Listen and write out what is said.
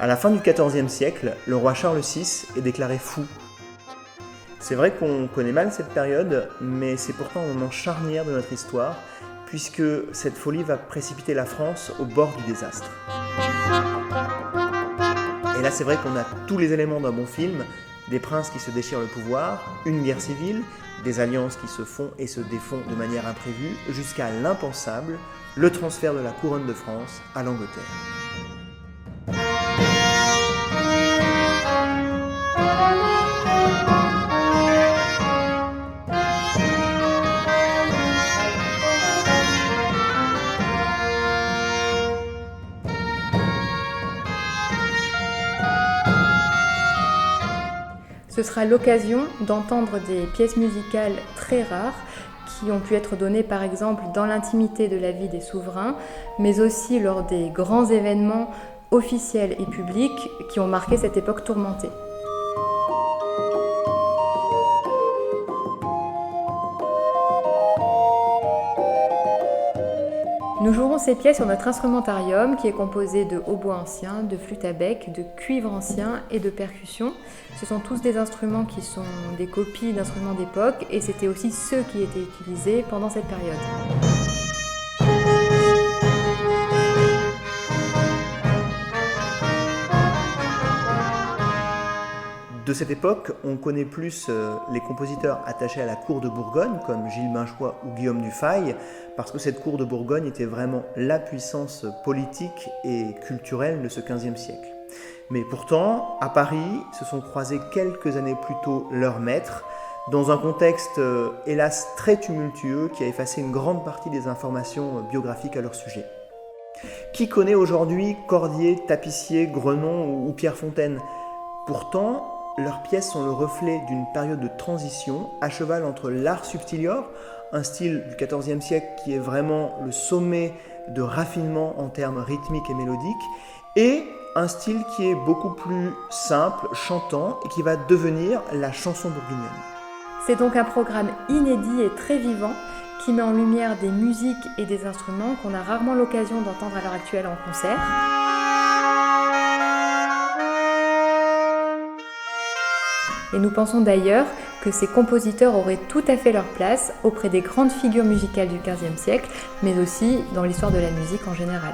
À la fin du XIVe siècle, le roi Charles VI est déclaré fou. C'est vrai qu'on connaît mal cette période, mais c'est pourtant un moment charnière de notre histoire, puisque cette folie va précipiter la France au bord du désastre. Et là, c'est vrai qu'on a tous les éléments d'un bon film, des princes qui se déchirent le pouvoir, une guerre civile, des alliances qui se font et se défont de manière imprévue, jusqu'à l'impensable, le transfert de la couronne de France à l'Angleterre. Ce sera l'occasion d'entendre des pièces musicales très rares qui ont pu être données par exemple dans l'intimité de la vie des souverains, mais aussi lors des grands événements officiels et publics qui ont marqué cette époque tourmentée. Nous jouerons ces pièces sur notre instrumentarium qui est composé de hautbois anciens, de flûte à bec, de cuivre ancien et de percussions. Ce sont tous des instruments qui sont des copies d'instruments d'époque et c'était aussi ceux qui étaient utilisés pendant cette période. De cette époque, on connaît plus les compositeurs attachés à la cour de Bourgogne, comme Gilles Binchois ou Guillaume Dufay, parce que cette cour de Bourgogne était vraiment la puissance politique et culturelle de ce XVe siècle. Mais pourtant, à Paris, se sont croisés quelques années plus tôt leurs maîtres, dans un contexte hélas très tumultueux qui a effacé une grande partie des informations biographiques à leur sujet. Qui connaît aujourd'hui Cordier, Tapissier, Grenon ou Pierre Fontaine ? Pourtant, leurs pièces sont le reflet d'une période de transition à cheval entre l'art subtilior, un style du XIVe siècle qui est vraiment le sommet de raffinement en termes rythmiques et mélodiques, et un style qui est beaucoup plus simple, chantant, et qui va devenir la chanson bourguignonne. C'est donc un programme inédit et très vivant qui met en lumière des musiques et des instruments qu'on a rarement l'occasion d'entendre à l'heure actuelle en concert. Et nous pensons d'ailleurs que ces compositeurs auraient tout à fait leur place auprès des grandes figures musicales du XVe siècle, mais aussi dans l'histoire de la musique en général.